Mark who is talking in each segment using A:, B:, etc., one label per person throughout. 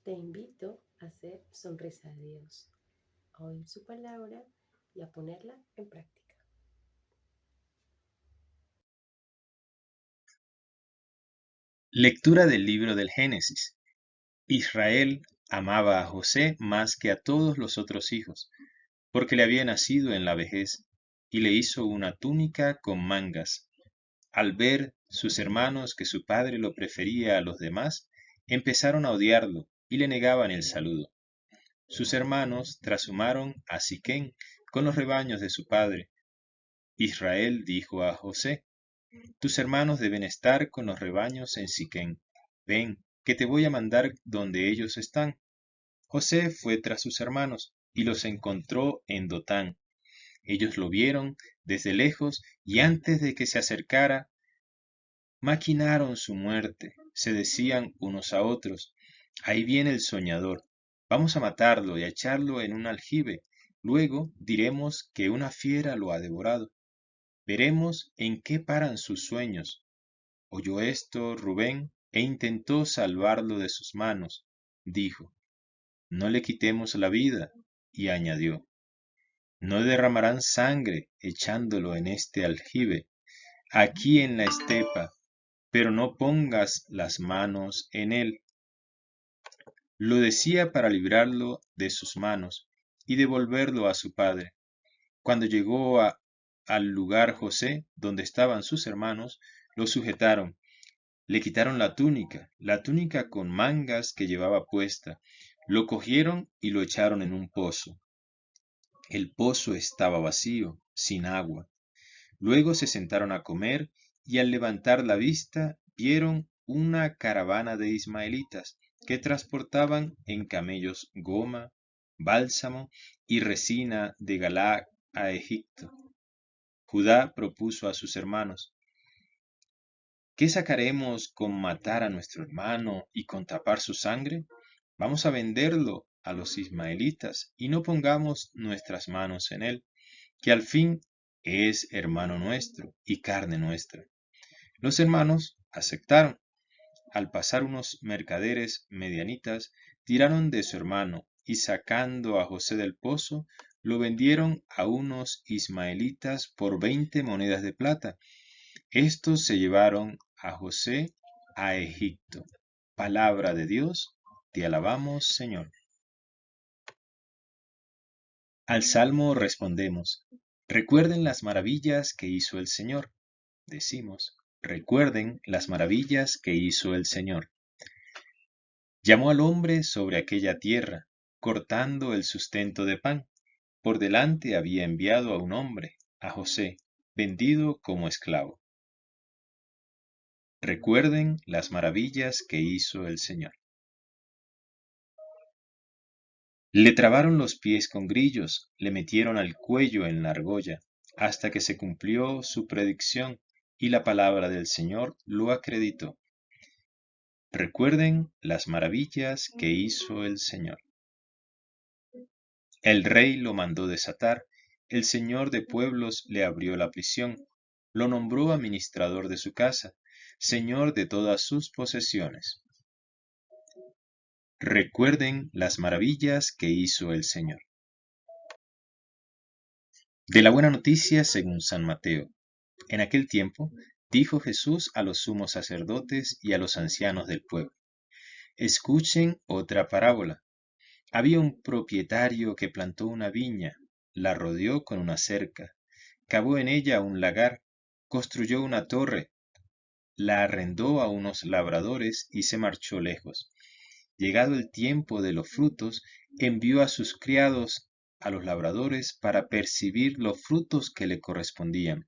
A: Te invito a hacer sonrisa de Dios, a oír su palabra y a ponerla en práctica.
B: Lectura del libro del Génesis. Israel amaba a José más que a todos los otros hijos, porque le había nacido en la vejez, y le hizo una túnica con mangas. Al ver sus hermanos que su padre lo prefería a los demás, empezaron a odiarlo y le negaban el saludo. Sus hermanos trashumaron a Siquem con los rebaños de su padre. Israel dijo a José: tus hermanos deben estar con los rebaños en Siquem. Ven, que te voy a mandar donde ellos están. José fue tras sus hermanos y los encontró en Dotán. Ellos lo vieron desde lejos y antes de que se acercara, maquinaron su muerte. Se decían unos a otros: ahí viene el soñador. Vamos a matarlo y a echarlo en un aljibe. Luego diremos que una fiera lo ha devorado. Veremos en qué paran sus sueños. Oyó esto Rubén e intentó salvarlo de sus manos. Dijo: no le quitemos la vida. Y añadió: no derramarán sangre echándolo en este aljibe, aquí en la estepa, pero no pongas las manos en él. Lo decía para librarlo de sus manos y devolverlo a su padre. Cuando llegó al lugar José, donde estaban sus hermanos, lo sujetaron. Le quitaron la túnica con mangas que llevaba puesta, lo cogieron y lo echaron en un pozo. El pozo estaba vacío, sin agua. Luego se sentaron a comer y al levantar la vista vieron una caravana de ismaelitas que transportaban en camellos goma, bálsamo y resina de Galaad a Egipto. Judá propuso a sus hermanos: ¿qué sacaremos con matar a nuestro hermano y con tapar su sangre? Vamos a venderlo a los ismaelitas y no pongamos nuestras manos en él, que al fin es hermano nuestro y carne nuestra. Los hermanos aceptaron. Al pasar unos mercaderes medianitas, tiraron de su hermano y sacando a José del pozo, lo vendieron a unos ismaelitas por 20 monedas de plata. Estos se llevaron a José a Egipto. Palabra de Dios, te alabamos, Señor. Al salmo respondemos: recuerden las maravillas que hizo el Señor. Decimos: recuerden las maravillas que hizo el Señor. Llamó al hombre sobre aquella tierra, cortando el sustento de pan. Por delante había enviado a un hombre, a José, vendido como esclavo. Recuerden las maravillas que hizo el Señor. Le trabaron los pies con grillos, le metieron al cuello en la argolla, hasta que se cumplió su predicción y la palabra del Señor lo acreditó. Recuerden las maravillas que hizo el Señor. El rey lo mandó desatar, el señor de pueblos le abrió la prisión, lo nombró administrador de su casa, señor de todas sus posesiones. Recuerden las maravillas que hizo el Señor. De la buena noticia según San Mateo. En aquel tiempo dijo Jesús a los sumos sacerdotes y a los ancianos del pueblo: escuchen otra parábola. Había un propietario que plantó una viña, la rodeó con una cerca, cavó en ella un lagar, construyó una torre, la arrendó a unos labradores y se marchó lejos. Llegado el tiempo de los frutos, envió a sus criados a los labradores para percibir los frutos que le correspondían.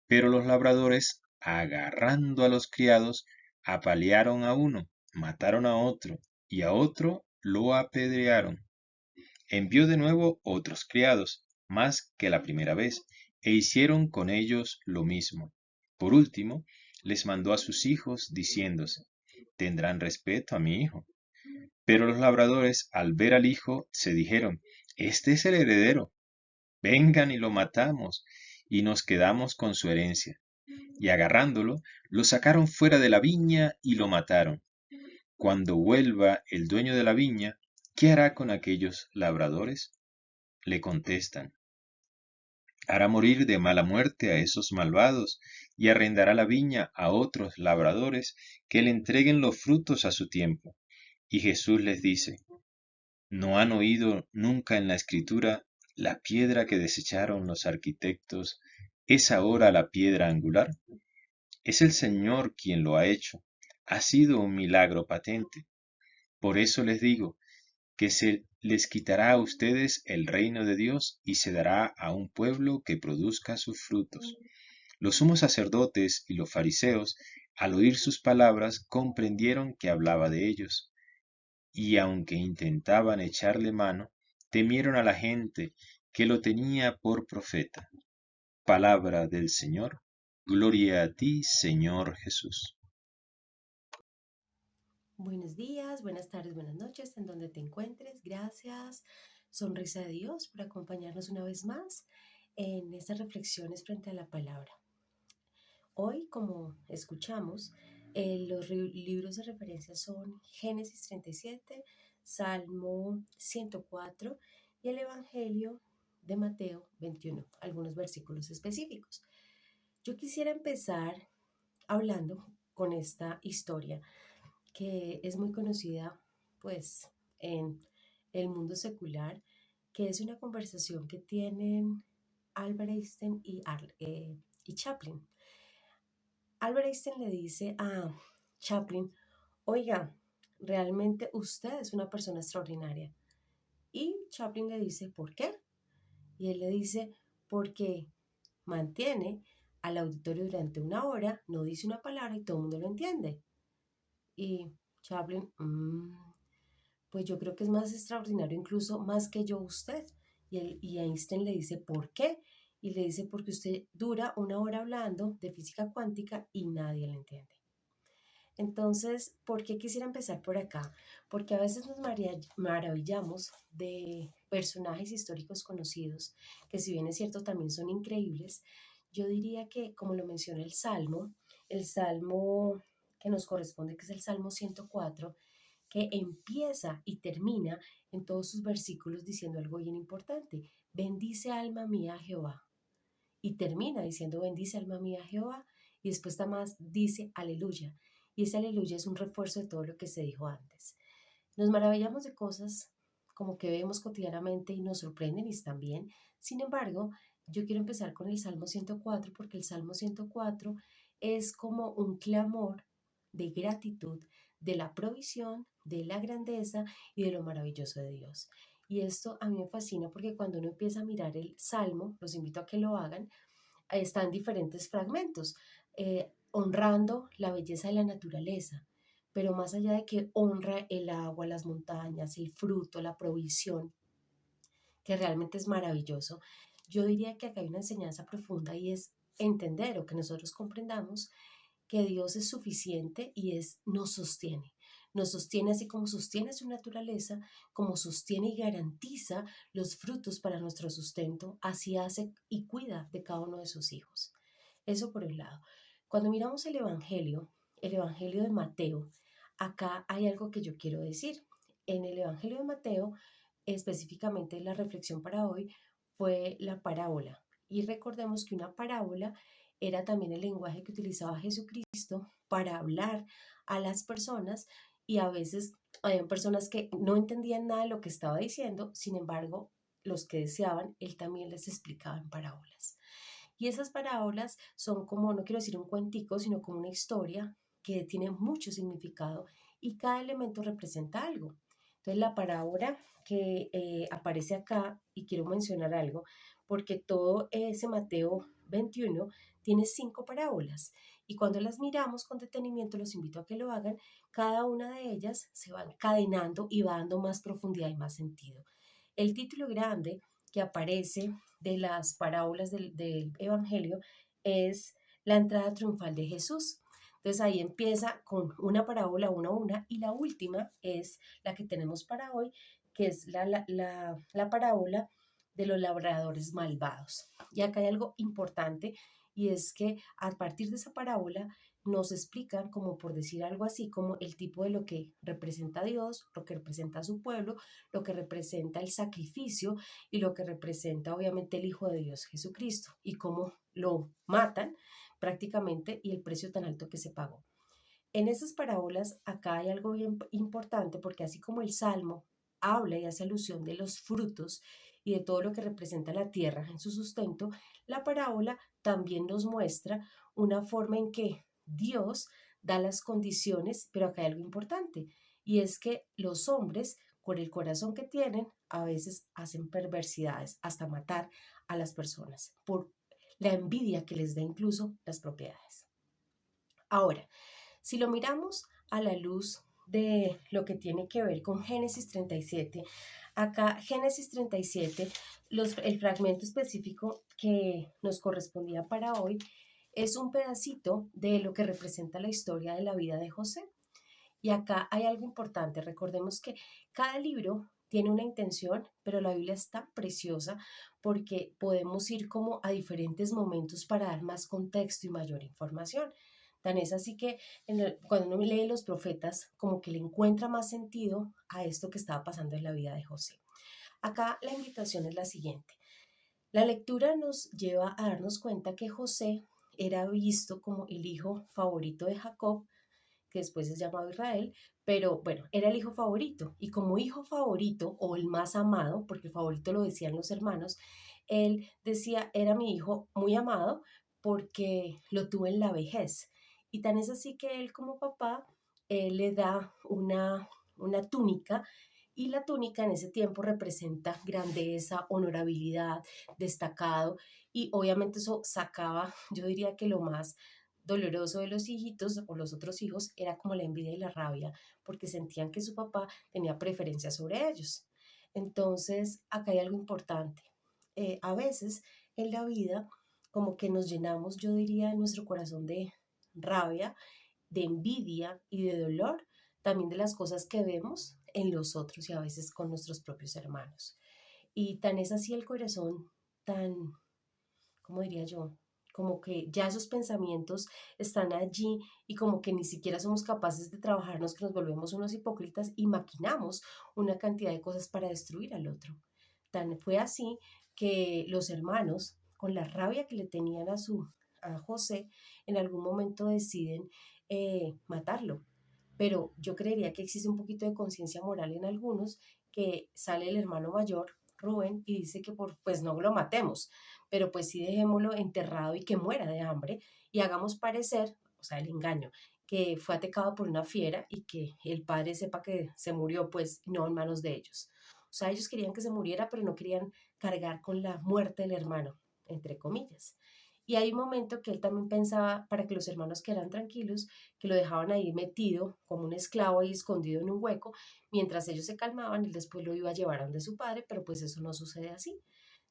B: Pero los labradores, agarrando a los criados, apalearon a uno, mataron a otro, y a otro lo apedrearon. Envió de nuevo otros criados, más que la primera vez, e hicieron con ellos lo mismo. Por último, les mandó a sus hijos, diciéndose: tendrán respeto a mi hijo. Pero los labradores, al ver al hijo, se dijeron: este es el heredero, vengan y lo matamos, y nos quedamos con su herencia. Y agarrándolo, lo sacaron fuera de la viña y lo mataron. Cuando vuelva el dueño de la viña, ¿qué hará con aquellos labradores? Le contestan: hará morir de mala muerte a esos malvados y arrendará la viña a otros labradores que le entreguen los frutos a su tiempo. Y Jesús les dice: ¿no han oído nunca en la Escritura: la piedra que desecharon los arquitectos es ahora la piedra angular? Es el Señor quien lo ha hecho. Ha sido un milagro patente. Por eso les digo que se les quitará a ustedes el reino de Dios y se dará a un pueblo que produzca sus frutos. Los sumos sacerdotes y los fariseos, al oír sus palabras, comprendieron que hablaba de ellos, y aunque intentaban echarle mano, temieron a la gente que lo tenía por profeta. Palabra del Señor. Gloria a ti, Señor Jesús.
A: Buenos días, buenas tardes, buenas noches, en donde te encuentres. Gracias, Sonrisa de Dios, por acompañarnos una vez más en estas reflexiones frente a la palabra. Hoy, como escuchamos, los libros de referencia son Génesis 37, Salmo 104 y el Evangelio de Mateo 21, algunos versículos específicos. Yo quisiera empezar hablando con esta historia que es muy conocida pues en el mundo secular, que es una conversación que tienen Albert Einstein y Chaplin. Albert Einstein le dice a Chaplin: oiga, realmente usted es una persona extraordinaria. Y Chaplin le dice: ¿por qué? Y él le dice: porque mantiene al auditorio durante una hora, no dice una palabra y todo el mundo lo entiende. Y Chaplin: pues yo creo que es más extraordinario, incluso más que yo usted. Y Einstein le dice: ¿por qué? Y le dice: porque usted dura una hora hablando de física cuántica y nadie le entiende. Entonces, ¿por qué quisiera empezar por acá? Porque a veces nos maravillamos de personajes históricos conocidos, que si bien es cierto también son increíbles. Yo diría que, como lo menciona el salmo que nos corresponde, que es el Salmo 104, que empieza y termina en todos sus versículos diciendo algo bien importante: bendice alma mía a Jehová. Y termina diciendo: bendice alma mía a Jehová. Y después más dice aleluya. Y ese aleluya es un refuerzo de todo lo que se dijo antes. Nos maravillamos de cosas como que vemos cotidianamente y nos sorprenden y están bien. Sin embargo, yo quiero empezar con el Salmo 104, porque el Salmo 104 es como un clamor de gratitud, de la provisión, de la grandeza y de lo maravilloso de Dios. Y esto a mí me fascina, porque cuando uno empieza a mirar el Salmo, los invito a que lo hagan, están diferentes fragmentos, honrando la belleza de la naturaleza, pero más allá de que honra el agua, las montañas, el fruto, la provisión, que realmente es maravilloso, yo diría que acá hay una enseñanza profunda, y es entender, o que nosotros comprendamos, que Dios es suficiente y nos sostiene. Nos sostiene así como sostiene su naturaleza, como sostiene y garantiza los frutos para nuestro sustento, así hace y cuida de cada uno de sus hijos. Eso por un lado. Cuando miramos el Evangelio de Mateo, acá hay algo que yo quiero decir. En el Evangelio de Mateo, específicamente la reflexión para hoy fue la parábola. Y recordemos que una parábola era también el lenguaje que utilizaba Jesucristo para hablar a las personas, y a veces había personas que no entendían nada de lo que estaba diciendo. Sin embargo, los que deseaban, él también les explicaba en parábolas. Y esas parábolas son como, no quiero decir un cuentico, sino como una historia que tiene mucho significado, y cada elemento representa algo. Entonces, la parábola que aparece acá, y quiero mencionar algo, porque todo ese Mateo 21 tiene 5 parábolas, y cuando las miramos con detenimiento, los invito a que lo hagan. Cada una de ellas se va encadenando y va dando más profundidad y más sentido. El título grande que aparece de las parábolas del Evangelio es la entrada triunfal de Jesús. Entonces ahí empieza con una parábola una a una, y la última es la que tenemos para hoy, que es la parábola de los labradores malvados. Y acá hay algo importante y es que a partir de esa parábola nos explican, como por decir algo así, como el tipo de lo que representa a Dios, lo que representa a su pueblo, lo que representa el sacrificio y lo que representa obviamente el Hijo de Dios Jesucristo y cómo lo matan prácticamente y el precio tan alto que se pagó. En esas parábolas acá hay algo bien importante porque así como el Salmo habla y hace alusión de los frutos y de todo lo que representa la tierra en su sustento, la parábola también nos muestra una forma en que Dios da las condiciones, pero acá hay algo importante y es que los hombres con el corazón que tienen a veces hacen perversidades hasta matar a las personas por la envidia que les da incluso las propiedades. Ahora, si lo miramos a la luz de lo que tiene que ver con Génesis 37, acá Génesis 37, el fragmento específico que nos correspondía para hoy es un pedacito de lo que representa la historia de la vida de José. Y acá hay algo importante, recordemos que cada libro tiene una intención, pero la Biblia es tan preciosa porque podemos ir como a diferentes momentos para dar más contexto y mayor información. Tan es así que cuando uno lee los profetas, como que le encuentra más sentido a esto que estaba pasando en la vida de José. Acá la invitación es la siguiente. La lectura nos lleva a darnos cuenta que José era visto como el hijo favorito de Jacob, que después es llamado Israel, pero bueno, era el hijo favorito. Y como hijo favorito o el más amado, porque el favorito lo decían los hermanos, él decía, era mi hijo muy amado porque lo tuve en la vejez. Y tan es así que él como papá le da una túnica y la túnica en ese tiempo representa grandeza, honorabilidad, destacado y obviamente eso sacaba, yo diría que lo más doloroso de los hijitos o los otros hijos era como la envidia y la rabia, porque sentían que su papá tenía preferencia sobre ellos. Entonces, acá hay algo importante. A veces en la vida, como que nos llenamos, yo diría, en nuestro corazón de rabia, de envidia y de dolor, también de las cosas que vemos en los otros y a veces con nuestros propios hermanos. Y tan es así el corazón, tan, ¿cómo diría yo? Como que ya esos pensamientos están allí y como que ni siquiera somos capaces de trabajarnos, que nos volvemos unos hipócritas y maquinamos una cantidad de cosas para destruir al otro. Tan fue así que los hermanos, con la rabia que le tenían a José, en algún momento deciden matarlo. Pero yo creería que existe un poquito de conciencia moral en algunos, que sale el hermano mayor, Rubén, y dice que pues no lo matemos, pero pues sí dejémoslo enterrado y que muera de hambre y hagamos parecer, o sea, el engaño, que fue atacado por una fiera y que el padre sepa que se murió, pues no en manos de ellos. O sea, ellos querían que se muriera, pero no querían cargar con la muerte del hermano, entre comillas. Y hay un momento que él también pensaba, para que los hermanos quedaran tranquilos, que lo dejaban ahí metido como un esclavo ahí escondido en un hueco, mientras ellos se calmaban, él después lo iba a llevar a donde su padre, pero pues eso no sucede así.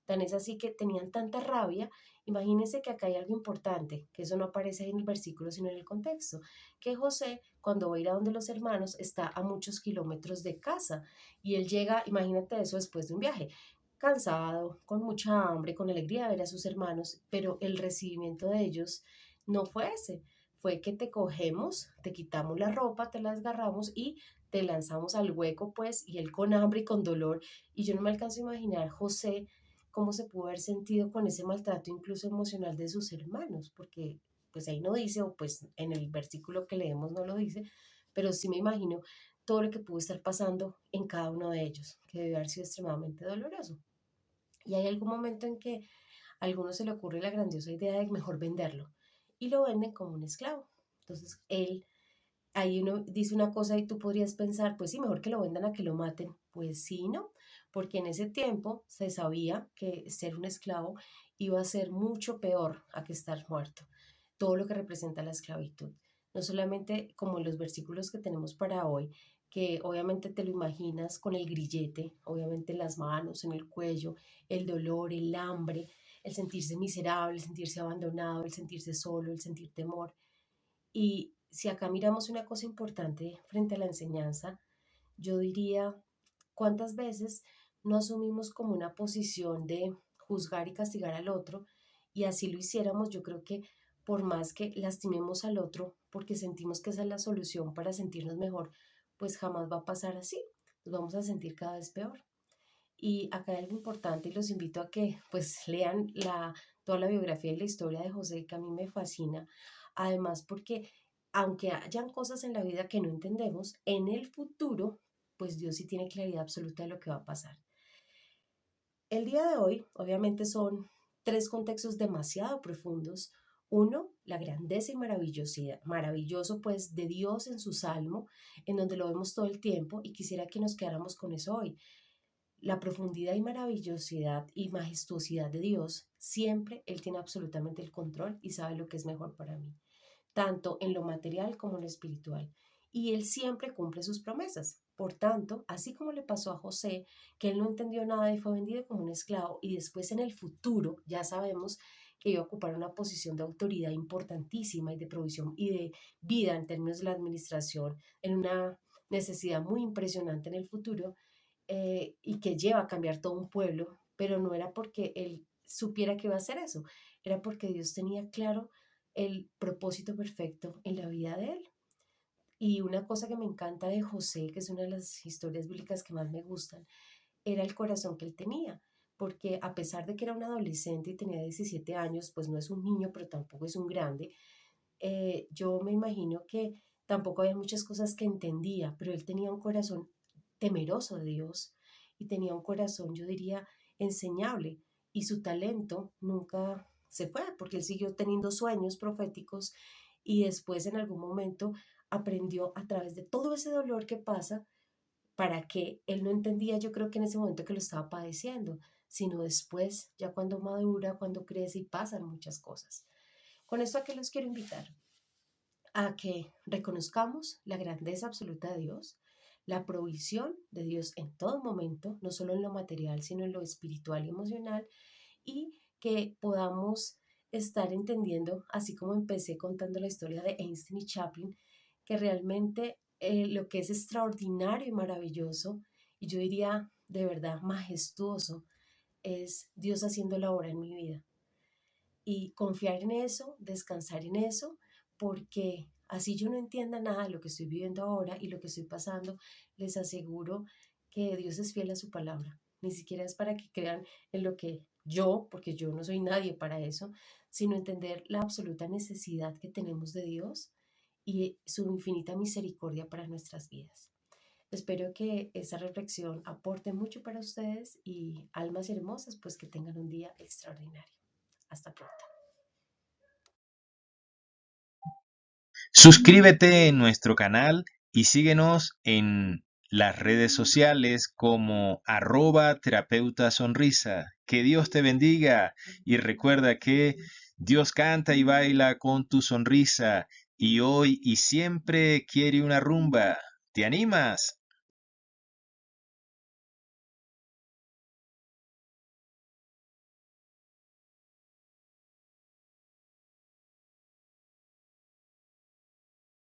A: Tan es así que tenían tanta rabia. Imagínense que acá hay algo importante, que eso no aparece ahí en el versículo, sino en el contexto, que José, cuando va a ir a donde los hermanos, está a muchos kilómetros de casa y él llega, imagínate eso después de un viaje, cansado, con mucha hambre, con alegría de ver a sus hermanos, pero el recibimiento de ellos no fue ese, fue que te cogemos, te quitamos la ropa, te la desgarramos y te lanzamos al hueco, pues, y él con hambre y con dolor, y yo no me alcanzo a imaginar José cómo se pudo haber sentido con ese maltrato incluso emocional de sus hermanos, porque pues ahí no dice, o pues en el versículo que leemos no lo dice, pero sí me imagino todo lo que pudo estar pasando en cada uno de ellos, que debe haber sido extremadamente doloroso. Y hay algún momento en que a alguno se le ocurre la grandiosa idea de mejor venderlo y lo venden como un esclavo. Entonces él, ahí uno dice una cosa y tú podrías pensar, pues sí, mejor que lo vendan a que lo maten. Pues sí, no, porque en ese tiempo se sabía que ser un esclavo iba a ser mucho peor a que estar muerto. Todo lo que representa la esclavitud. No solamente como en los versículos que tenemos para hoy, que obviamente te lo imaginas con el grillete, obviamente en las manos, en el cuello, el dolor, el hambre, el sentirse miserable, el sentirse abandonado, el sentirse solo, el sentir temor. Y si acá miramos una cosa importante frente a la enseñanza, yo diría, ¿cuántas veces no asumimos como una posición de juzgar y castigar al otro, y así lo hiciéramos, yo creo que por más que lastimemos al otro, porque sentimos que esa es la solución para sentirnos mejor, pues jamás va a pasar así, nos vamos a sentir cada vez peor. Y acá hay algo importante y los invito a que pues lean toda la biografía y la historia de José, que a mí me fascina. Además, porque aunque hayan cosas en la vida que no entendemos, en el futuro, pues Dios sí tiene claridad absoluta de lo que va a pasar. El día de hoy, obviamente, son tres contextos demasiado profundos. Uno, la grandeza y maravillosidad, maravilloso pues de Dios en su salmo, en donde lo vemos todo el tiempo y quisiera que nos quedáramos con eso hoy. La profundidad y maravillosidad y majestuosidad de Dios, siempre Él tiene absolutamente el control y sabe lo que es mejor para mí, tanto en lo material como en lo espiritual. Y Él siempre cumple sus promesas. Por tanto, así como le pasó a José, que él no entendió nada y fue vendido como un esclavo, y después en el futuro ya sabemos que iba a ocupar una posición de autoridad importantísima y de provisión y de vida en términos de la administración, en una necesidad muy impresionante en el futuro, y que lleva a cambiar todo un pueblo, pero no era porque él supiera que iba a hacer eso, era porque Dios tenía claro el propósito perfecto en la vida de él. Y una cosa que me encanta de José, que es una de las historias bíblicas que más me gustan, era el corazón que él tenía, porque a pesar de que era un adolescente y tenía 17 años, pues no es un niño, pero tampoco es un grande, yo me imagino que tampoco había muchas cosas que entendía, pero él tenía un corazón temeroso de Dios y tenía un corazón, yo diría, enseñable, y su talento nunca se fue porque él siguió teniendo sueños proféticos y después en algún momento aprendió a través de todo ese dolor que pasa, para que él no entendía, yo creo que en ese momento que lo estaba padeciendo, sino después, ya cuando madura, cuando crece y pasan muchas cosas. Con esto, ¿a qué los quiero invitar? A que reconozcamos la grandeza absoluta de Dios, la provisión de Dios en todo momento, no solo en lo material, sino en lo espiritual y emocional, y que podamos estar entendiendo, así como empecé contando la historia de Einstein y Chaplin, que realmente lo que es extraordinario y maravilloso, y yo diría de verdad majestuoso, es Dios haciendo la obra en mi vida y confiar en eso, descansar en eso, porque así yo no entienda nada de lo que estoy viviendo ahora y lo que estoy pasando, les aseguro que Dios es fiel a su palabra. Ni siquiera es para que crean en lo que yo, porque yo no soy nadie para eso, sino entender la absoluta necesidad que tenemos de Dios y su infinita misericordia para nuestras vidas. Espero que esta reflexión aporte mucho para ustedes y almas hermosas, pues que tengan un día extraordinario. Hasta pronto.
B: Suscríbete en nuestro canal y síguenos en las redes sociales como @terapeutasonrisa. Que Dios te bendiga y recuerda que Dios canta y baila con tu sonrisa y hoy y siempre quiere una rumba. ¿Te animas?